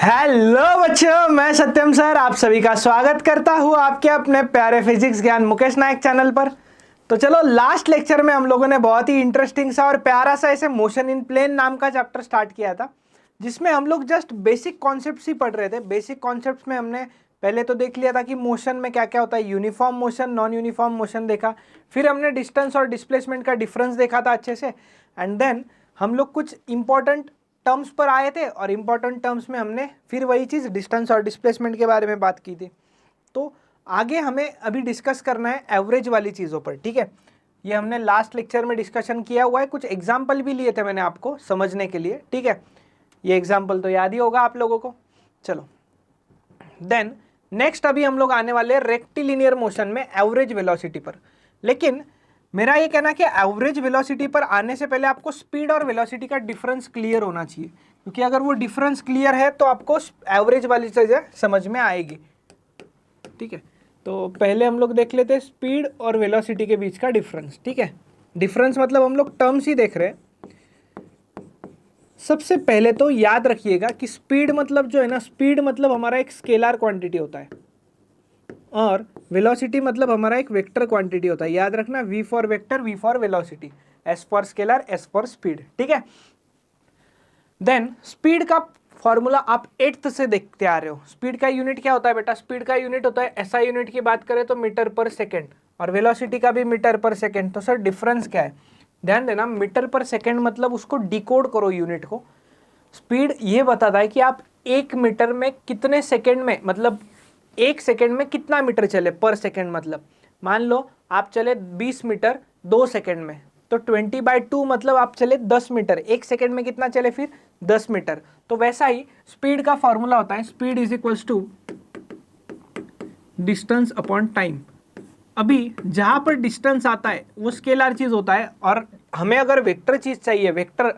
Hello बच्चों, मैं सत्यम sir आप सभी का स्वागत करता हूँ आपके अपने प्यारे फिजिक्स ज्ञान मुकेश नायक चैनल पर। तो चलो, लास्ट लेक्चर में हम लोगों ने बहुत ही इंटरेस्टिंग सा और प्यारा सा ऐसे मोशन इन प्लेन नाम का चैप्टर स्टार्ट किया था, जिसमें हम लोग जस्ट बेसिक कॉन्सेप्ट्स ही पढ़ रहे थे। बेसिक कॉन्सेप्ट्स में हमने पहले तो देख लिया था कि मोशन में क्या क्या होता है, uniform motion, non uniform motion देखा। फिर हमने डिस्टेंस और डिस्प्लेसमेंट का डिफरेंस देखा था अच्छे से। एंड देन हम लोग कुछ इंपॉर्टेंट टर्म्स पर आए थे और इम्पॉर्टेंट टर्म्स में हमने फिर वही चीज़ डिस्टेंस और डिस्प्लेसमेंट के बारे में बात की थी। तो आगे हमें अभी डिस्कस करना है एवरेज वाली चीज़ों पर, ठीक है। ये हमने लास्ट लेक्चर में डिस्कशन किया हुआ है, कुछ एग्जाम्पल भी लिए थे मैंने आपको समझने के लिए, ठीक है। ये एग्जाम्पल तो याद ही होगा आप लोगों को। चलो देन नेक्स्ट अभी हम लोग आने वाले हैं रेक्टिलिनियर मोशन में एवरेज वेलोसिटी पर। लेकिन मेरा ये कहना कि एवरेज वेलोसिटी पर आने से पहले आपको स्पीड और वेलोसिटी का डिफरेंस क्लियर होना चाहिए, क्योंकि अगर वो डिफरेंस क्लियर है तो आपको एवरेज वाली चीज़ें समझ में आएगी, ठीक है। तो पहले हम लोग देख लेते हैं स्पीड और वेलोसिटी के बीच का डिफरेंस, ठीक है। डिफरेंस मतलब हम लोग टर्म्स ही देख रहे हैं। सबसे पहले तो याद रखिएगा कि स्पीड मतलब जो है ना, स्पीड मतलब हमारा एक स्केलर क्वांटिटी होता है और वेलोसिटी मतलब हमारा एक वेक्टर क्वांटिटी होता है। याद रखना, v for vector, v for velocity, s for scalar, s for speed, ठीक है। देन स्पीड का फॉर्मूला आप 8th से देखते आ रहे हो। स्पीड का यूनिट क्या होता है बेटा? स्पीड का यूनिट होता है, SI यूनिट की बात करें तो मीटर पर सेकेंड, और वेलोसिटी का भी मीटर पर सेकेंड। तो सर डिफरेंस क्या है? ध्यान देना, मीटर पर सेकेंड मतलब उसको डिकोड करो यूनिट को। स्पीड ये बताता है कि आप 1 मीटर में कितने सेकेंड में, मतलब 1 सेकेंड में कितना मीटर चले पर सेकेंड। मतलब मान लो आप चले 20 मीटर 2 सेकेंड में, तो 20/2 मतलब आप चले 10 मीटर। 1 सेकेंड में कितना चले फिर? 10 मीटर। तो वैसा ही स्पीड का फॉर्मूला होता है, speed is equals to distance upon time. अभी जहां पर डिस्टेंस आता है वो स्केलर चीज होता है, और हमें अगर वेक्टर चीज चाहिए, वेक्टर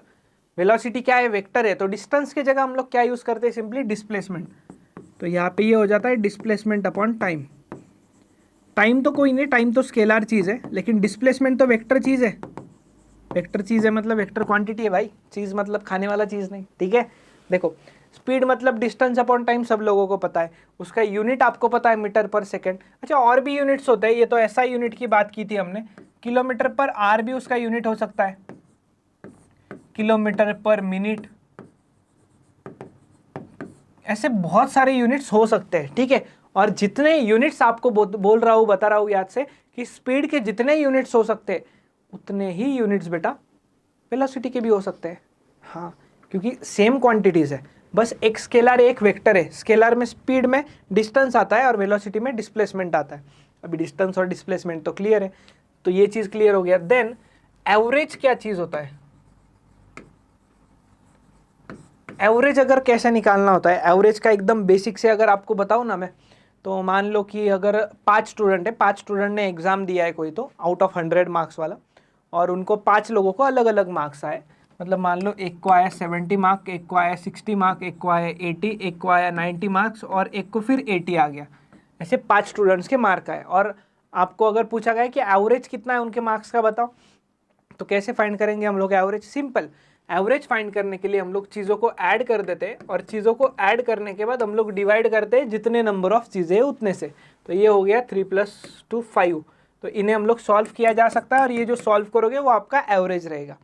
वेलोसिटी क्या है? वेक्टर है। तो डिस्टेंस की जगह हम लोग क्या यूज करते हैं? Simply displacement. तो यहाँ पे ये हो जाता है डिस्प्लेसमेंट अपॉन टाइम। टाइम तो कोई नहीं, टाइम तो स्केलर चीज है, लेकिन डिस्प्लेसमेंट तो वेक्टर चीज है। वेक्टर चीज है मतलब वेक्टर क्वांटिटी है भाई, चीज मतलब खाने वाला चीज नहीं, ठीक है। देखो, स्पीड मतलब डिस्टेंस अपॉन टाइम सब लोगों को पता है, उसका यूनिट आपको पता है मीटर पर सेकेंड। अच्छा, और भी यूनिट्स होते हैं, ये तो SI यूनिट की बात की थी हमने। किलोमीटर पर आर भी उसका यूनिट हो सकता है, किलोमीटर पर मिनट, ऐसे बहुत सारे यूनिट्स हो सकते हैं, ठीक है। और जितने यूनिट्स आपको बोल रहा हूँ, बता रहा हूँ याद से, कि स्पीड के जितने यूनिट्स हो सकते हैं उतने ही यूनिट्स बेटा वेलोसिटी के भी हो सकते हैं। हाँ, क्योंकि सेम क्वांटिटीज है, बस एक स्केलर एक वेक्टर है। स्केलर में स्पीड में डिस्टेंस आता है और वेलोसिटी में डिस्प्लेसमेंट आता है। अभी डिस्टेंस और डिस्प्लेसमेंट तो क्लियर है, तो ये चीज क्लियर हो गया। देन एवरेज क्या चीज होता है? एवरेज अगर कैसे निकालना होता है, एवरेज का एकदम बेसिक से अगर आपको बताऊं ना मैं, तो मान लो कि अगर 5 स्टूडेंट है, 5 स्टूडेंट ने एग्जाम दिया है कोई, तो आउट ऑफ 100 मार्क्स वाला, और उनको 5 लोगों को अलग अलग मार्क्स आए। मतलब मान लो एक को आया 70 मार्क, एक को आया 60 मार्क, एक को आया 80, एक को आया 90 मार्क्स, और एक को फिर 80 आ गया। ऐसे 5 स्टूडेंट्स के मार्क आए, और आपको अगर पूछा गया कि एवरेज कितना है उनके मार्क्स का बताओ, तो कैसे फाइंड करेंगे हम लोग एवरेज? सिंपल, एवरेज फाइंड करने के लिए हम लोग चीज़ों को ऐड कर देते हैं, और चीज़ों को ऐड करने के बाद हम लोग डिवाइड करते हैं जितने नंबर ऑफ चीज़ें हैं उतने से। तो ये हो गया 3 + 2 5। तो इन्हें हम लोग सॉल्व किया जा सकता है, और ये जो सॉल्व करोगे वो आपका एवरेज रहेगा।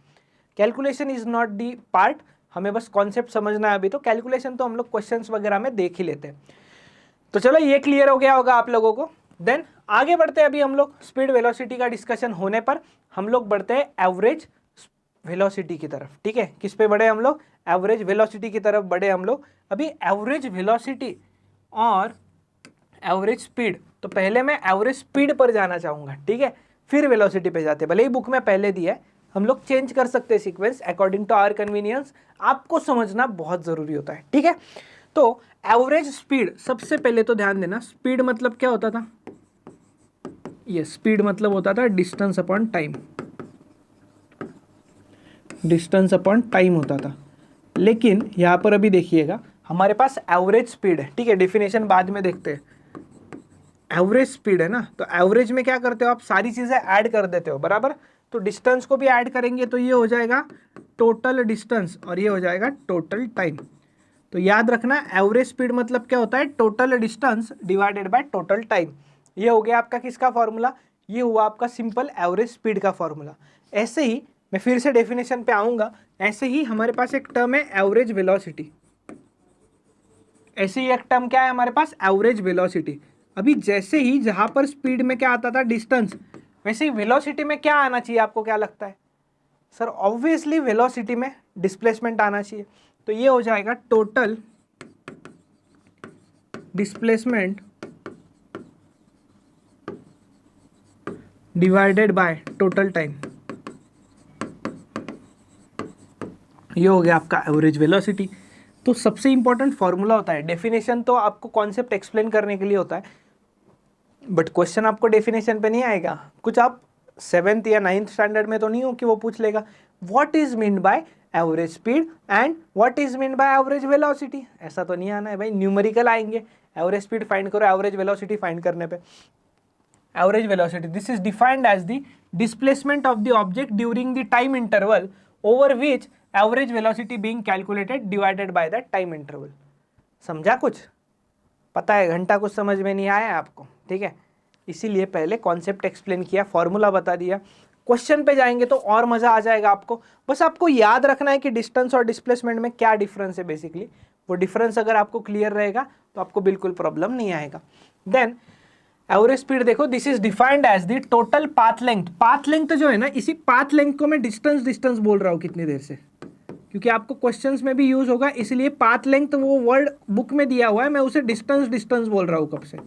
Calculation is not the part, हमें बस कॉन्सेप्ट समझना है अभी। तो कैलकुलेशन तो हम लोग क्वेश्चंस वगैरह में देख ही लेते हैं। तो चलो, ये क्लियर हो गया होगा आप लोगों को। देन आगे बढ़ते हैं। अभी हम लोग स्पीड वेलोसिटी का डिस्कशन होने पर हम लोग बढ़ते हैं एवरेज वेलोसिटी की तरफ, ठीक है। किस पे बढ़े हम लोग? एवरेज वेलोसिटी की तरफ बढ़े हम लोग। अभी एवरेज वेलोसिटी और एवरेज स्पीड, तो पहले मैं एवरेज स्पीड पर जाना चाहूंगा, ठीक है, फिर वेलोसिटी पे जाते। भले ही बुक में पहले दिया है, हम लोग चेंज कर सकते हैं sequence according to our convenience. आपको समझना बहुत जरूरी होता है, ठीक है। तो एवरेज स्पीड, सबसे पहले तो ध्यान देना, स्पीड मतलब क्या होता था? ये स्पीड मतलब होता था distance upon time, distance upon time होता था। लेकिन यहां पर अभी देखिएगा, हमारे पास एवरेज स्पीड है, ठीक है। डेफिनेशन बाद में देखते हैं। एवरेज स्पीड है ना, तो एवरेज में क्या करते हो आप? सारी चीजें ऐड कर देते हो, बराबर। तो डिस्टेंस को भी ऐड करेंगे तो ये हो जाएगा टोटल डिस्टेंस, और ये हो जाएगा टोटल टाइम। तो याद रखना एवरेज स्पीड मतलब क्या होता है, total distance divided by total time. ये हो गया आपका किसका फॉर्मूला, ये हुआ आपका सिंपल एवरेज स्पीड का फॉर्मूला। ऐसे ही मैं फिर से डेफिनेशन पे आऊंगा, ऐसे ही हमारे पास एक टर्म है एवरेज वेलोसिटी। ऐसे ही एक टर्म क्या है हमारे पास, एवरेज वेलोसिटी। अभी जैसे ही जहां पर स्पीड में क्या आता था, डिस्टेंस, वैसे ही वेलोसिटी में क्या आना चाहिए, आपको क्या लगता है सर? ऑब्वियसली वेलोसिटी में डिस्प्लेसमेंट आना चाहिए। तो ये हो जाएगा total displacement divided by total time. ये हो गया आपका एवरेज वेलोसिटी। तो सबसे इंपॉर्टेंट फॉर्मूला होता है, डेफिनेशन तो आपको कॉन्सेप्ट एक्सप्लेन करने के लिए होता है, बट क्वेश्चन आपको डेफिनेशन पे नहीं आएगा। कुछ आप 7th या 9th स्टैंडर्ड में तो नहीं हो कि वो पूछ लेगा what is mean by average speed and what is mean by average velocity, ऐसा तो नहीं आना है भाई। न्यूमेरिकल आएंगे, एवरेज स्पीड फाइंड करो, एवरेज वेलोसिटी फाइंड करने पे। Average velocity, this is defined as the displacement of the object during the time interval over which average velocity being calculated divided by that time interval. समझा कुछ? पता है घंटा कुछ समझ में नहीं आया आपको, ठीक है, इसीलिए पहले कॉन्सेप्ट एक्सप्लेन किया, फॉर्मूला बता दिया। क्वेश्चन पे जाएंगे तो और मजा आ जाएगा आपको। बस आपको याद रखना है कि डिस्टेंस और डिस्प्लेसमेंट में क्या डिफरेंस है बेसिकली। वो डिफरेंस अगर आपको क्लियर रहेगा तो आपको बिल्कुल प्रॉब्लम नहीं आएगा। देन एवरेज स्पीड देखो, this is defined as the total path length. Path length जो है ना, इसी पाथ लेंथ को मैं डिस्टेंस बोल रहा हूँ कितनी देर से, क्योंकि आपको क्वेश्चंस में भी यूज होगा, इसलिए पाथ लेंथ वो वर्ड बुक में दिया हुआ है, मैं उसे डिस्टेंस बोल रहा हूं कब से,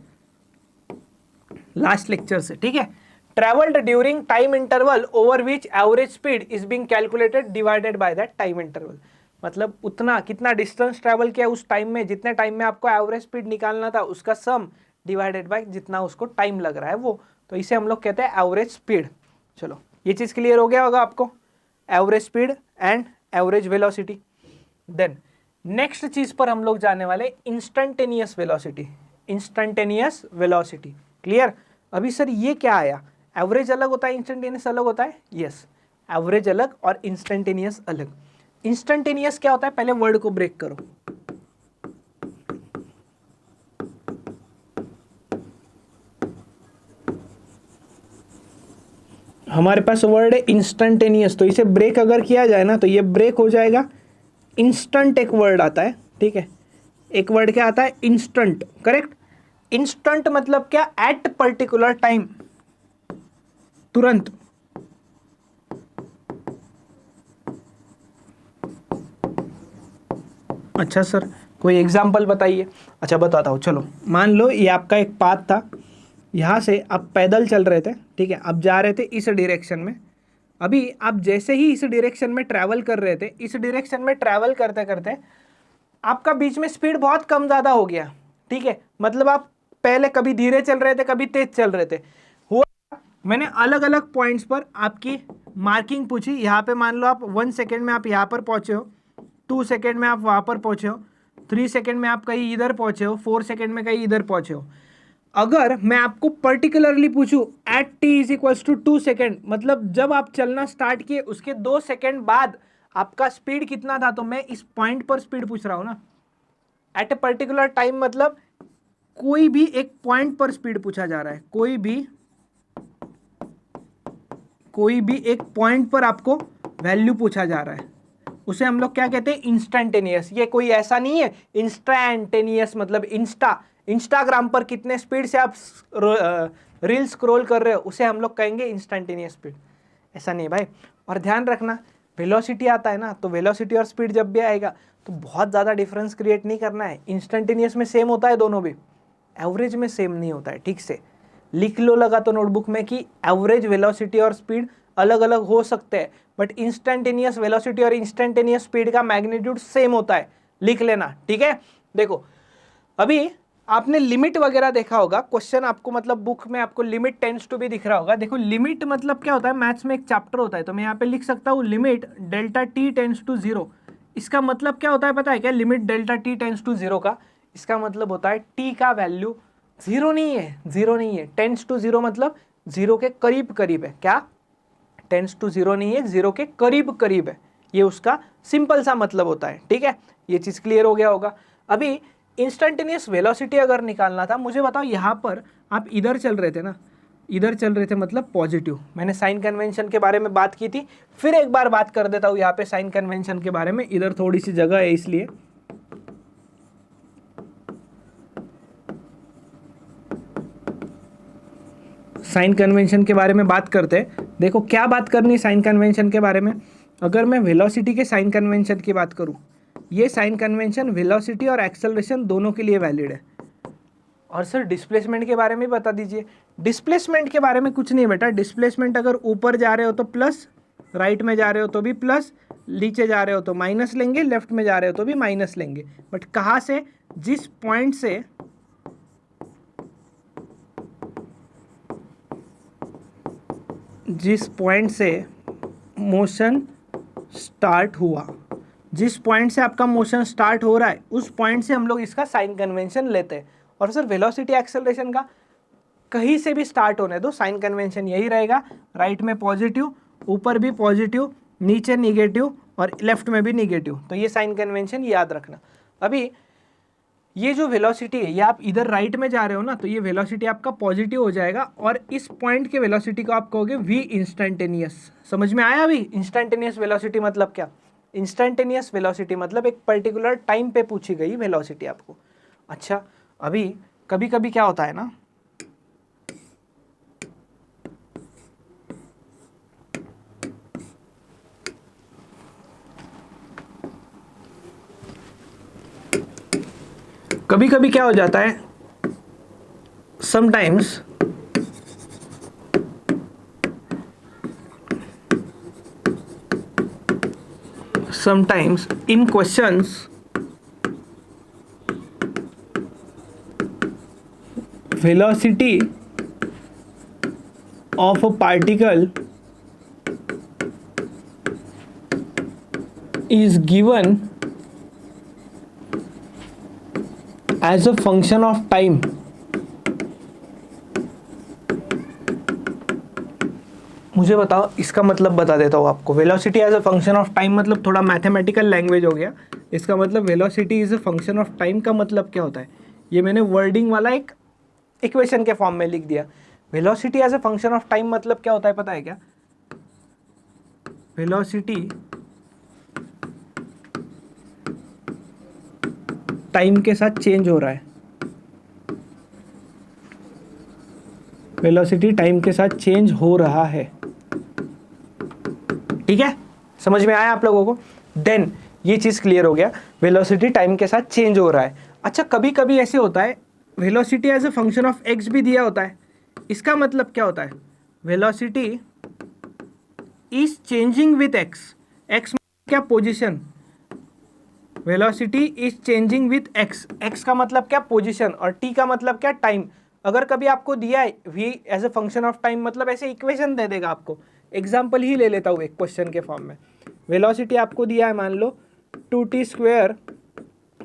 लास्ट लेक्चर से, ठीक है। Travelled during time interval over which average speed is being calculated divided by that time interval. मतलब उतना कितना डिस्टेंस ट्रेवल किया उस टाइम में, जितने टाइम में आपको एवरेज स्पीड निकालना था उसका सम डिवाइडेड बाय जितना उसको टाइम लग रहा है वो, तो इसे हम लोग कहते हैं एवरेज स्पीड। चलो ये चीज क्लियर हो गया होगा आपको, average speed and average velocity. Then next चीज पर हम लोग जाने वाले, instantaneous velocity. Instantaneous velocity clear? अभी सर ये क्या आया, एवरेज अलग होता है इंस्टेंटेनियस अलग होता है? यस, एवरेज अलग और इंस्टेंटेनियस अलग। इंस्टेंटेनियस क्या होता है, पहले वर्ड को ब्रेक करो। हमारे पास वर्ड है इंस्टेंटेनियस, तो इसे ब्रेक अगर किया जाए ना तो ये ब्रेक हो जाएगा। इंस्टेंट एक वर्ड आता है, ठीक है, एक वर्ड क्या आता है, इंस्टेंट, करेक्ट। इंस्टेंट मतलब क्या, एट पर्टिकुलर टाइम, तुरंत। अच्छा सर कोई एग्जांपल बताइए। अच्छा बताता हूँ, चलो मान लो ये आपका एक पाथ था, यहाँ से आप पैदल चल रहे थे, ठीक है, आप जा रहे थे इस डायरेक्शन में। अभी आप जैसे ही इस डायरेक्शन में ट्रैवल कर रहे थे, इस डायरेक्शन में ट्रैवल करते करते आपका बीच में स्पीड बहुत कम ज़्यादा हो गया, ठीक है। मतलब आप पहले कभी धीरे चल रहे थे, कभी तेज चल रहे थे। हुआ मैंने अलग अलग पॉइंट्स पर आपकी मार्किंग पूछी, यहाँ पे मान लो आप 1 सेकेंड में आप यहाँ पर पहुँचे हो, 2 सेकेंड में आप वहाँ पर पहुँचे हो, 3 सेकेंड में आप कहीं इधर पहुँचे हो, 4 सेकेंड में कहीं इधर पहुँचे हो। अगर मैं आपको पर्टिकुलरली पूछूं at T is equals to 2 second, मतलब जब आप चलना स्टार्ट किए उसके 2 सेकेंड बाद आपका स्पीड कितना था, तो मैं इस पॉइंट पर स्पीड पूछ रहा हूं ना। एट ए पर्टिकुलर टाइम मतलब कोई भी एक पॉइंट पर स्पीड पूछा जा रहा है, कोई भी एक पॉइंट पर आपको वैल्यू पूछा जा रहा है, उसे हम लोग क्या कहते हैं, इंस्टेंटेनियस। ये कोई ऐसा नहीं है इंस्टेंटेनियस मतलब इंस्टाग्राम पर कितने स्पीड से आप रील स्क्रॉल कर रहे हो उसे हम लोग कहेंगे इंस्टेंटेनियस स्पीड, ऐसा नहीं भाई। और ध्यान रखना वेलोसिटी आता है ना, तो वेलोसिटी और स्पीड जब भी आएगा तो बहुत ज़्यादा डिफरेंस क्रिएट नहीं करना है। इंस्टेंटेनियस में सेम होता है दोनों भी, एवरेज में सेम नहीं होता है, ठीक से लिख लो लगा तो नोटबुक में कि एवरेज वेलोसिटी और स्पीड अलग अलग हो सकते हैं, बट इंस्टेंटेनियस वेलोसिटी और इंस्टेंटेनियस स्पीड का मैग्नीट्यूड सेम होता है, लिख लेना, ठीक है। देखो अभी आपने लिमिट वगैरह देखा होगा, क्वेश्चन आपको मतलब बुक में आपको लिमिट टेंड्स टू भी दिख रहा होगा। देखो लिमिट मतलब क्या होता है, मैथ्स में एक चैप्टर होता है, तो मैं यहाँ पे लिख सकता हूँ limit delta T tends to 0। इसका मतलब क्या होता है पता है क्या, limit delta T tends to 0 का इसका मतलब होता है टी का वैल्यू 0 नहीं है, टेंड्स टू 0 मतलब 0 के करीब करीब है। क्या, टेंड्स टू 0 नहीं है, 0 के करीब करीब है, ये उसका सिंपल सा मतलब होता है, ठीक है। ये चीज़ क्लियर हो गया होगा। अभी इंस्टेंटेनियस वेलोसिटी अगर निकालना था, मुझे बताओ यहाँ पर आप इधर चल रहे थे ना, इधर चल रहे थे मतलब पॉजिटिव। मैंने साइन कन्वेंशन के बारे में बात की थी, फिर एक बार बात कर देता हूँ यहाँ पे साइन कन्वेंशन के बारे में, इधर थोड़ी सी जगह है इसलिए। साइन कन्वेंशन के बारे में बात करते हैं। देखो क्या बात करनी साइन कन्वेंशन के बारे में, अगर मैं वेलोसिटी के साइन कन्वेंशन की बात करूँ, ये साइन कन्वेंशन वेलोसिटी और एक्सेलरेशन दोनों के लिए वैलिड है। और सर डिस्प्लेसमेंट के बारे में बता दीजिए। डिस्प्लेसमेंट के बारे में कुछ नहीं बेटा, डिस्प्लेसमेंट अगर ऊपर जा रहे हो तो प्लस, राइट में जा रहे हो तो भी प्लस, नीचे जा रहे हो तो माइनस लेंगे, लेफ्ट में जा रहे हो तो भी माइनस लेंगे। बट कहाँ से, जिस पॉइंट से मोशन स्टार्ट हुआ, जिस पॉइंट से आपका मोशन स्टार्ट हो रहा है उस पॉइंट से हम लोग इसका साइन कन्वेंशन लेते हैं। और सर वेलोसिटी एक्सेलरेशन का कहीं से भी स्टार्ट होने दो, साइन कन्वेंशन यही रहेगा, राइट में पॉजिटिव, ऊपर भी पॉजिटिव, नीचे निगेटिव और लेफ्ट में भी निगेटिव। तो ये साइन कन्वेंशन याद रखना। अभी ये जो वेलोसिटी है, ये आप इधर राइट में जा रहे हो ना, तो ये वेलोसिटी आपका पॉजिटिव हो जाएगा और इस पॉइंट के वेलोसिटी को आप कहोगे v इंस्टेंटेनियस। समझ में आया अभी इंस्टेंटेनियस वेलोसिटी मतलब क्या? इंस्टेंटेनियस वेलोसिटी मतलब एक पर्टिकुलर टाइम पे पूछी गई वेलोसिटी आपको। अच्छा, अभी कभी कभी क्या होता है ना, कभी कभी क्या हो जाता है, sometimes in questions velocity of a particle is given as a function of time. मुझे बताओ, इसका मतलब बता देता हूँ आपको। Velocity as a function of time मतलब थोड़ा मैथमेटिकल लैंग्वेज हो गया। इसका मतलब velocity is a function of time का मतलब क्या होता है, ये मैंने वर्डिंग वाला एक इक्वेशन के फॉर्म में लिख दिया। Velocity as a function of time मतलब क्या होता है पता है क्या? वेलोसिटी टाइम के साथ चेंज हो रहा है, वेलोसिटी टाइम के साथ चेंज हो रहा है। ठीक है, समझ में आया आप लोगों को? देन ये चीज क्लियर हो गया, वेलोसिटी टाइम के साथ चेंज हो रहा है। अच्छा, कभी कभी ऐसे होता है velocity as a function of x भी दिया होता है। इसका मतलब क्या होता है? Velocity is changing with x. X क्या? Position. Velocity is changing with x. X का मतलब क्या? पोजिशन। और टी का मतलब क्या? टाइम। अगर कभी आपको दिया है V as a function of time, मतलब ऐसे इक्वेशन दे देगा आपको। एग्जाम्पल ही ले लेता हूँ एक क्वेश्चन के फॉर्म में। वेलोसिटी आपको दिया है मान लो 2t²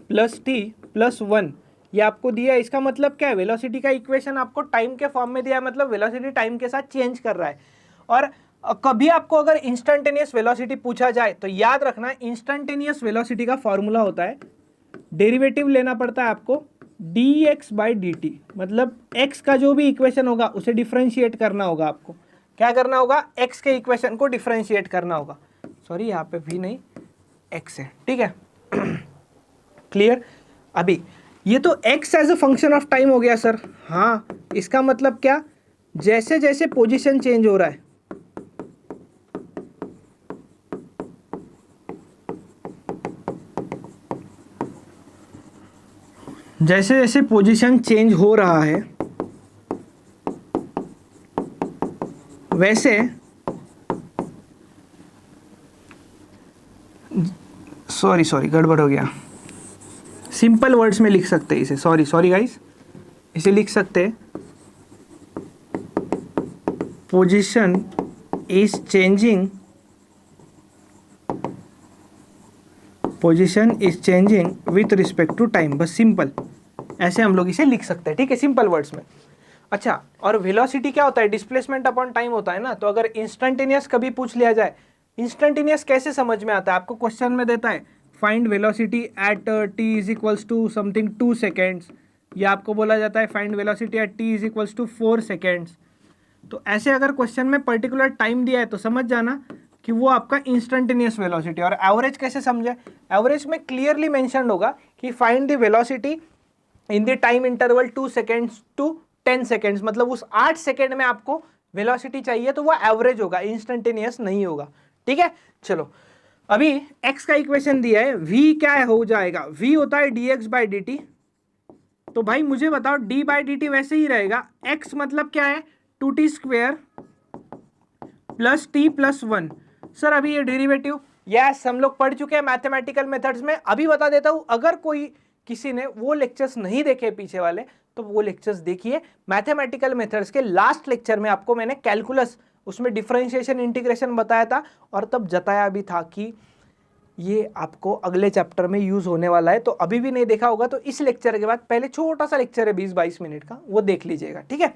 + t + 1, ये आपको दिया है। इसका मतलब क्या है? वेलोसिटी का इक्वेशन आपको टाइम के फॉर्म में दिया है, मतलब वेलोसिटी टाइम के साथ चेंज कर रहा है। और कभी आपको अगर इंस्टेंटेनियस वेलोसिटी पूछा जाए तो याद रखना, इंस्टेंटेनियस वेलोसिटी का फॉर्मूला होता है, डेरिवेटिव लेना पड़ता है आपको dx/dt, मतलब x का जो भी इक्वेशन होगा उसे डिफरेंशिएट करना होगा आपको। क्या करना होगा? x के इक्वेशन को डिफरेंशिएट करना होगा। सॉरी, यहाँ पे v नहीं x है, ठीक है। क्लियर? अभी ये तो x as a function of time हो गया सर। हाँ, इसका मतलब क्या? जैसे जैसे पोजीशन चेंज हो रहा है, जैसे जैसे पोजीशन चेंज हो रहा है वैसे, सॉरी गड़बड़ हो गया। सिंपल वर्ड्स में लिख सकते हैं इसे, सॉरी गाइस, इसे लिख सकते हैं position is changing with respect to time. बस सिंपल ऐसे हम लोग इसे लिख सकते हैं, ठीक है, सिंपल वर्ड्स में। अच्छा, और वेलोसिटी क्या होता है? डिस्प्लेसमेंट अपॉन टाइम होता है ना। तो अगर इंस्टेंटेनियस कभी पूछ लिया जाए, इंस्टेंटेनियस कैसे समझ में आता है आपको? क्वेश्चन में देता है find velocity at T is equals to something 2 seconds, या आपको बोला जाता है find velocity at T is equals to 4 seconds. तो ऐसे अगर क्वेश्चन में पर्टिकुलर टाइम दिया है तो समझ जाना कि वो आपका इंस्टेंटेनियस वेलोसिटी। और एवरेज कैसे समझे, एवरेज में क्लियरली मेंशन होगा कि find the velocity in the time interval 2 seconds to 10 seconds, मतलब उस 8 सेकेंड में आपको वेलोसिटी चाहिए तो वो एवरेज होगा, इंस्टेंटेनियस नहीं होगा। ठीक है, चलो अभी x का इक्वेशन दिया है, v क्या है हो जाएगा, v होता है dx बाई dt। तो भाई मुझे बताओ d बाई dt वैसे ही रहेगा, x मतलब क्या है 2t square plus T plus 1। Sir अभी ये डेरिवेटिव यस हम लोग पढ़ चुके हैं मैथमेटिकल मेथड्स में। अभी बता देता हूं, अगर कोई किसी ने वो लेक्चर्स नहीं देखे पीछे वाले तो वो लेक्चर्स देखिए। मैथमेटिकल मेथड्स के लास्ट लेक्चर में आपको मैंने कैलकुलस, उसमें डिफरेंशिएशन इंटीग्रेशन बताया था और तब जताया भी था कि ये आपको अगले चैप्टर में यूज होने वाला है। तो अभी भी नहीं देखा होगा तो इस लेक्चर के बाद पहले छोटा सा लेक्चर है 20-22 मिनट का, वो देख लीजिएगा। ठीक है,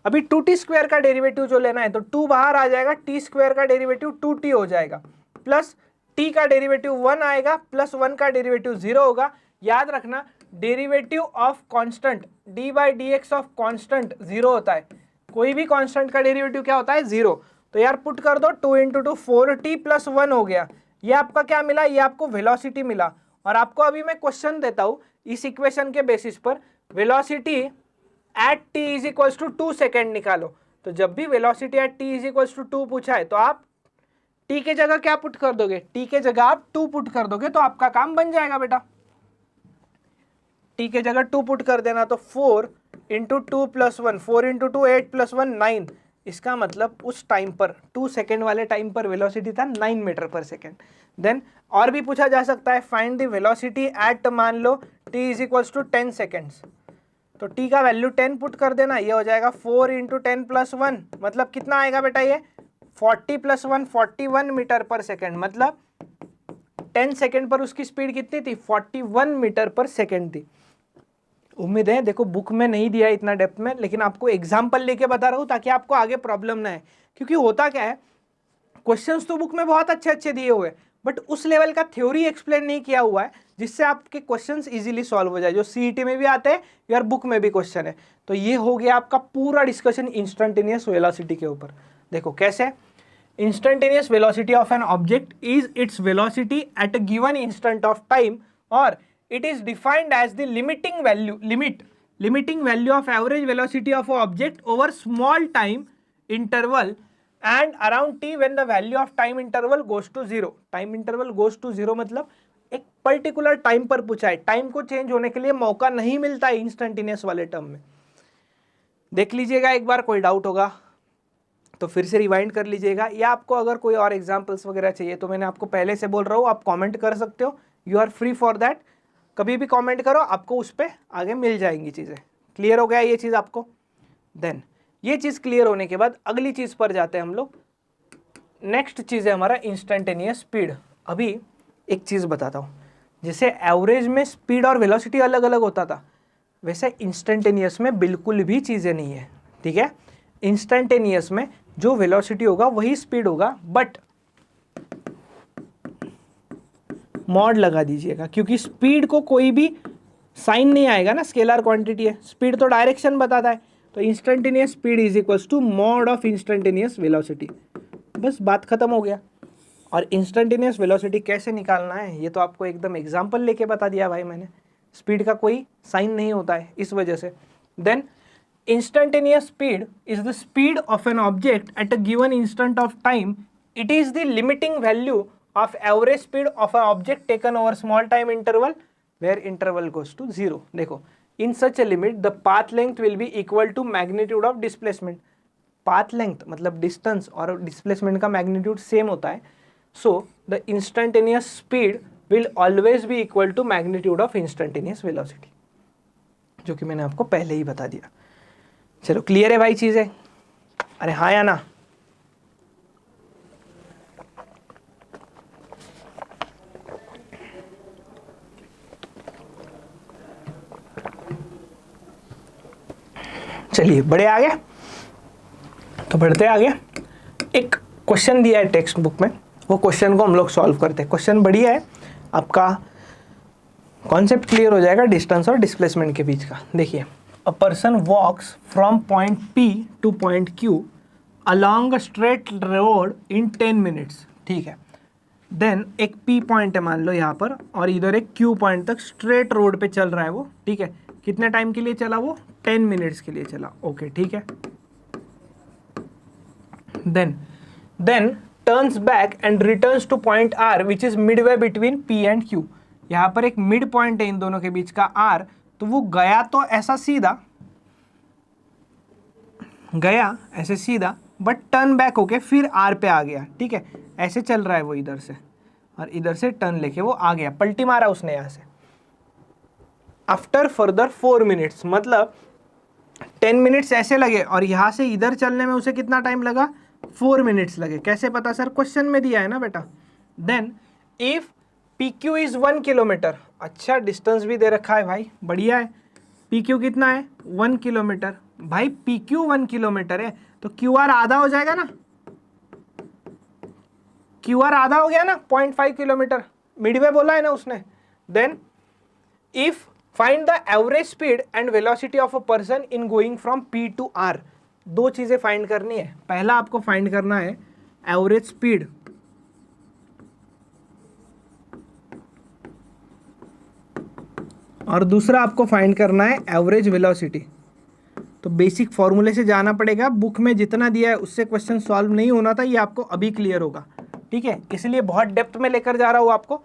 अभी 2t स्क्वायर का डेरिवेटिव जो लेना है तो 2 बाहर आ जाएगा, t स्क्वायर का डेरिवेटिव 2t हो जाएगा, प्लस t का डेरिवेटिव 1 आएगा, प्लस 1 का डेरिवेटिव 0 होगा। याद रखना derivative of constant d by D x of constant 0 होता है, कोई भी कांस्टेंट का डेरिवेटिव क्या होता है 0। तो यार पुट कर दो 2 इंटू 2 4t प्लस 1 हो गया, ये आपका क्या मिला, ये आपको वेलोसिटी मिला। और आपको अभी मैं क्वेश्चन देता हूं इस इक्वेशन के बेसिस पर, velocity at t is equals to 2 second निकालो। तो जब भी velocity at t is equals to 2 पूछा है तो आप t के जगह क्या पुट कर दोगे, t के जगह आप 2 पुट कर दोगे तो आपका काम बन जाएगा बेटा। t के जगह 2 पुट कर देना तो 4 इंटू 2 प्लस 1, 4 इंटू 2 8 प्लस 1 9। इसका मतलब उस टाइम पर 2 सेकेंड वाले टाइम पर वेलोसिटी था 9 मीटर पर सेकेंड। देन और भी पूछा जा सकता है फाइंड द वेलोसिटी एट, मान लो t is equals to 10 seconds, तो t का वैल्यू 10 पुट कर देना, ये हो जाएगा 4 इंटू 10 प्लस 1, मतलब कितना आएगा बेटा ये 40 प्लस 1 41 मीटर पर सेकेंड, मतलब 10 सेकेंड पर उसकी स्पीड कितनी थी 41 मीटर पर सेकेंड थी। उम्मीद है देखो बुक में नहीं दिया इतना डेप्थ में, लेकिन आपको एग्जाम्पल लेके बता रहा हूँ ताकि आपको आगे प्रॉब्लम ना है। क्योंकि होता क्या है, क्वेश्चंस तो बुक में बहुत अच्छे अच्छे दिए हुए हैं बट उस लेवल का थ्योरी एक्सप्लेन नहीं किया हुआ है जिससे आपके क्वेश्चंस इजीली सॉल्व हो जाए, जो सीईटी में भी आते हैं या बुक में भी क्वेश्चन है। तो ये हो गया आपका पूरा डिस्कशन इंस्टेंटेनियस वेलोसिटी के ऊपर। देखो कैसे, instantaneous velocity of an object is its velocity at a given instant of time, और it is defined as the limiting value of average velocity of an object over small time interval and around t when the value of time interval goes to 0। time interval goes to 0 मतलब एक particular time पर पूछा है, time को change होने के लिए मौका नहीं मिलता है इंस्टेंटेनियस वाले टर्म में। देख लीजिएगा एक बार, कोई डाउट होगा तो फिर से रिवाइंड कर लीजिएगा, या आपको अगर कोई और एग्जांपल्स वगैरह चाहिए तो मैंने आपको पहले से बोल रहा हूँ आप कमेंट कर सकते हो, you are free for that. कभी भी कमेंट करो, आपको उस पर आगे मिल जाएंगी चीज़ें। क्लियर हो गया ये चीज़ आपको? देन ये चीज़ क्लियर होने के बाद अगली चीज़ पर जाते हैं हम लोग। नेक्स्ट चीज़ है हमारा इंस्टेंटेनियस स्पीड। अभी एक चीज़ बताता हूँ, जैसे एवरेज में स्पीड और वेलोसिटी अलग अलग होता था, वैसे इंस्टेंटेनियस में बिल्कुल भी चीज़ें नहीं है। ठीक है, इंस्टेंटेनियस में जो वेलोसिटी होगा वही स्पीड होगा, बट मॉड लगा दीजिएगा क्योंकि स्पीड को कोई भी साइन नहीं आएगा ना, स्केलर क्वांटिटी है, स्पीड तो डायरेक्शन बताता है। तो instantaneous speed is equals to mod of instantaneous velocity, बस बात खत्म हो गया। और इंस्टेंटेनियस वेलोसिटी कैसे निकालना है ये तो आपको एकदम एग्जाम्पल लेके बता दिया भाई मैंने, स्पीड का कोई साइन नहीं होता है इस वजह से। Then instantaneous speed is the speed of an object at a given instant of time, it is the limiting value of average speed of an object taken over small time interval where interval goes to 0। देखो in such a limit the path length will be equal to magnitude of displacement। path length मतलब distance और displacement का magnitude same होता है, so the instantaneous speed will always be equal to magnitude of instantaneous velocity, जो कि मैंने आपको पहले ही बता दिया। चलो क्लियर है भाई चीज़ें? अरे हाँ या ना? चलिए बड़े आगे, तो बढ़ते आगे। एक क्वेश्चन दिया है टेक्स्ट बुक में, वो क्वेश्चन को हम लोग सॉल्व करते हैं। क्वेश्चन बढ़िया है आपका, कॉन्सेप्ट क्लियर हो जाएगा डिस्टेंस और डिस्प्लेसमेंट के बीच का। देखिए, a person walks from point P to point Q along a straight road in 10 minutes, ठीक है। देन एक P पॉइंट है मान लो यहाँ पर, और इधर एक Q पॉइंट तक स्ट्रेट रोड पे चल रहा है वो, ठीक है। कितने टाइम के लिए चला वो? 10 मिनट्स के लिए चला, ओके, ठीक है। Then turns back and returns to point R which is midway between P and Q। यहाँ पर एक मिड पॉइंट है इन दोनों के बीच का R, तो वो गया तो ऐसा सीधा गया, ऐसे सीधा, बट टर्न बैक होके फिर R पे आ गया, ठीक है। ऐसे चल रहा है वो इधर से, और इधर से टर्न लेके वो आ गया, पलटी मारा उसने यहाँ से। आफ्टर फर्दर 4 मिनट्स, मतलब 10 मिनट्स ऐसे लगे, और यहाँ से इधर चलने में उसे कितना टाइम लगा? 4 मिनट्स लगे। कैसे पता सर? क्वेश्चन में दिया है ना बेटा। Then if PQ is 1 kilometre, अच्छा डिस्टेंस भी दे रखा है भाई, बढ़िया है। PQ कितना है? 1 किलोमीटर। भाई PQ 1 किलोमीटर है तो QR आधा हो जाएगा ना, QR आधा हो गया ना, 0.5 किलोमीटर, मिडवे बोला है ना उसने। Then if find the average speed and velocity of a person in going from P to R। दो चीजें फाइंड करनी है। पहला आपको फाइंड करना है एवरेज स्पीड, और दूसरा आपको फाइंड करना है एवरेज वेलोसिटी। तो बेसिक फॉर्मूले से जाना पड़ेगा, बुक में जितना दिया है उससे क्वेश्चन सॉल्व नहीं होना था, ये आपको अभी क्लियर होगा, ठीक है। इसलिए बहुत डेप्थ में लेकर जा रहा हूं आपको।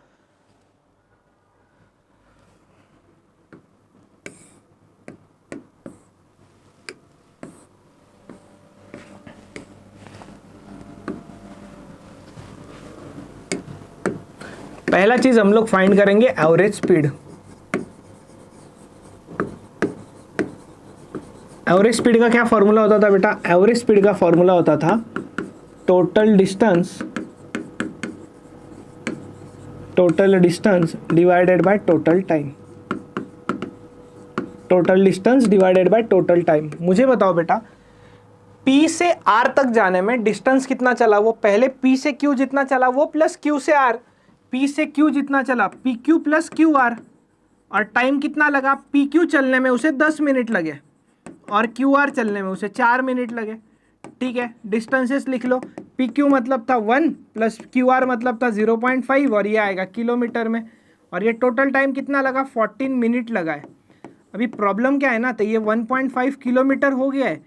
पहला चीज हम लोग फाइंड करेंगे एवरेज स्पीड। एवरेज स्पीड का क्या फॉर्मूला होता था बेटा? एवरेज स्पीड का फॉर्मूला होता था total distance divided by total time. Total distance divided by total time. मुझे बताओ बेटा, P से R तक जाने में डिस्टेंस कितना चला वो? पहले P से Q जितना चला वो प्लस Q से R। P से Q जितना चला PQ प्लस QR, और टाइम कितना लगा? PQ चलने में उसे 10 मिनट लगे और QR चलने में उसे 4 मिनट लगे, ठीक है। डिस्टेंसेस लिख लो। PQ मतलब था 1 प्लस QR मतलब था 0.5, और ये आएगा किलोमीटर में, और ये टोटल टाइम कितना लगा? 14 मिनट लगा है। अभी प्रॉब्लम क्या है ना, तो ये 1.5 किलोमीटर हो गया है,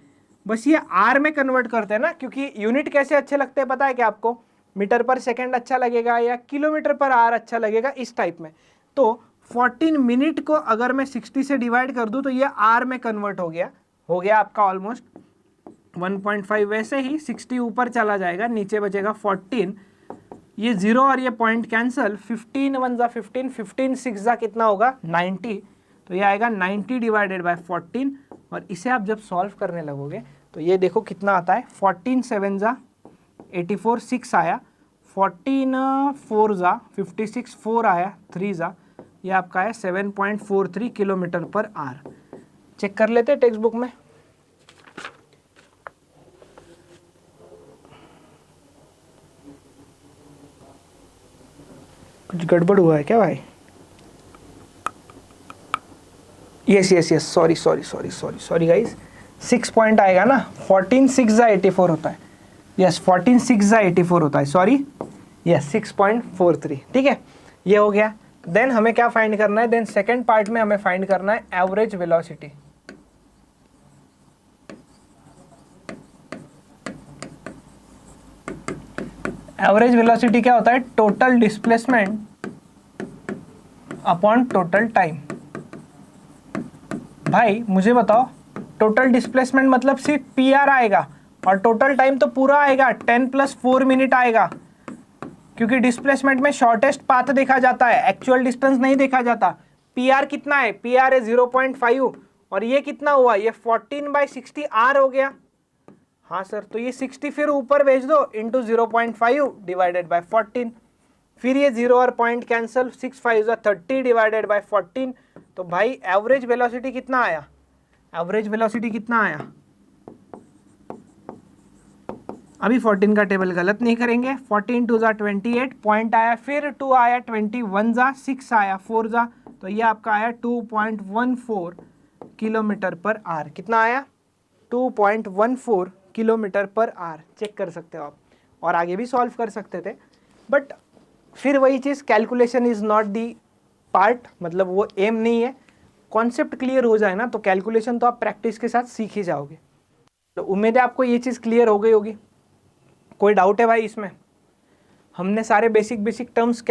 बस ये R में कन्वर्ट करते हैं ना, क्योंकि यूनिट कैसे अच्छे लगते हैं पता है क्या आपको? मीटर पर सेकेंड अच्छा लगेगा या किलोमीटर पर R अच्छा लगेगा, इस टाइप में। तो 14 मिनट को अगर मैं 60 से डिवाइड कर दूं तो ये R में कन्वर्ट हो गया आपका ऑलमोस्ट 1.5। वैसे ही 60 ऊपर चला जाएगा, नीचे बचेगा 14, ये 0 और ये पॉइंट कैंसल, 15 1 जा 15, 15 6 जा कितना होगा? 90। तो ये आएगा 90 डिवाइडेड बाय 14, और इसे आप जब सॉल्व करने लगोगे तो ये देखो कितना आता है, 14 7 जा 84, 6 आया, 14 4 जा 56, 4 आया, 3 जा, ये आपका है 7.43 किलोमीटर पर आवर। चेक कर लेते हैं टेक्स्ट बुक में। कुछ गड़बड़ हुआ है क्या भाई? यस सॉरी गाइस, 6 पॉइंट आएगा ना, 14 6 जा 84 होता है। यस 14 6 जा 84 होता है, सॉरी, यस 6.43, ठीक है, ये हो गया। देन हमें क्या फाइंड करना है? देन सेकेंड पार्ट में हमें फाइंड करना है एवरेज वेलोसिटी। एवरेज वेलोसिटी क्या होता है? Total displacement upon total time. भाई मुझे बताओ, टोटल डिस्प्लेसमेंट मतलब सिर्फ PR आएगा, और टोटल टाइम तो पूरा आएगा, 10 + 4 मिनट आएगा, क्योंकि डिस्प्लेसमेंट में शॉर्टेस्ट पाथ देखा जाता है, एक्चुअल डिस्टेंस नहीं देखा जाता। PR कितना है? PR है 0.5, और ये कितना हुआ? ये 14/60 R हो गया। हाँ सर, तो ये 60 फिर ऊपर भेज दो, इंटू 0.5 डिवाइडेड बाय 14, फिर ये 0 और पॉइंट कैंसल, 6 5 जा 30 डिवाइडेड बाय 14। तो भाई एवरेज वेलोसिटी कितना आया? एवरेज वेलोसिटी कितना आया? अभी 14 का टेबल गलत नहीं करेंगे, 14 2 जा 28 पॉइंट आया, फिर 2 आया, 21 जा 6 आया, 4 जा तो ये आपका आया 2.14 किलोमीटर पर आवर। कितना आया? 2.14 किलोमीटर पर आवर। चेक कर सकते हो आप, और आगे भी सॉल्व कर सकते थे, बट फिर वही चीज़, calculation is not the part, मतलब वो एम नहीं है। कॉन्सेप्ट क्लियर हो जाए ना तो कैलकुलेशन तो आप प्रैक्टिस के साथ सीख ही जाओगे। तो उम्मीद है आपको ये चीज़ क्लियर हो गई होगी। कोई डाउट है भाई इसमें? हमने सारे बेसिक टर्म्स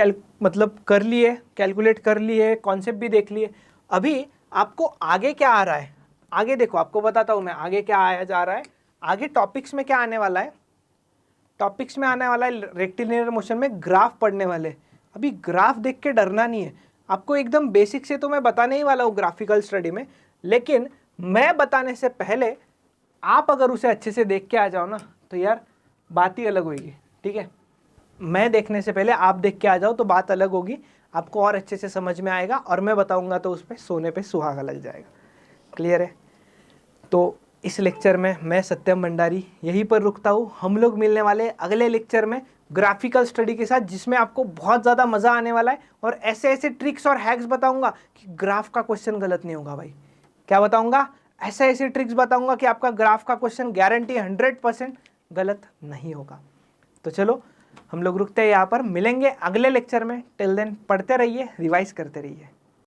मतलब कर लिए, कैलकुलेट कर लिए, कॉन्सेप्ट भी देख लिए। अभी आपको आगे क्या आ रहा है, आगे देखो, आपको बताता हूँ मैं आगे क्या आया जा रहा है। आगे टॉपिक्स में क्या आने वाला है? टॉपिक्स में आने वाला है रेक्टिलिनियर मोशन में ग्राफ पढ़ने वाले। अभी ग्राफ देख के डरना नहीं है आपको, एकदम बेसिक से तो मैं बताने ही वाला हूँ ग्राफिकल स्टडी में, लेकिन मैं बताने से पहले आप अगर उसे अच्छे से देख के आ जाओ ना तो यार बात ही अलग होगी। ठीक है, मैं देखने से पहले आप देख के आ जाओ तो बात अलग होगी, आपको और अच्छे से समझ में आएगा, और मैं बताऊंगा तो उस पर सोने पे सुहागा लग जाएगा। क्लियर है? तो इस लेक्चर में मैं सत्यम भंडारी यहीं पर रुकता हूँ। हम लोग मिलने वाले अगले लेक्चर में ग्राफिकल स्टडी के साथ, जिसमें आपको बहुत ज़्यादा मज़ा आने वाला है, और ऐसे ऐसे ट्रिक्स और हैक्स बताऊंगा कि ग्राफ का क्वेश्चन गलत नहीं होगा भाई। क्या बताऊंगा? ऐसे ऐसे ट्रिक्स बताऊंगा कि आपका ग्राफ का क्वेश्चन गारंटी 100% गलत नहीं होगा। तो चलो हम लोग रुकते हैं यहाँ पर, मिलेंगे अगले लेक्चर में। टिल देन पढ़ते रहिए, रिवाइज करते रहिए।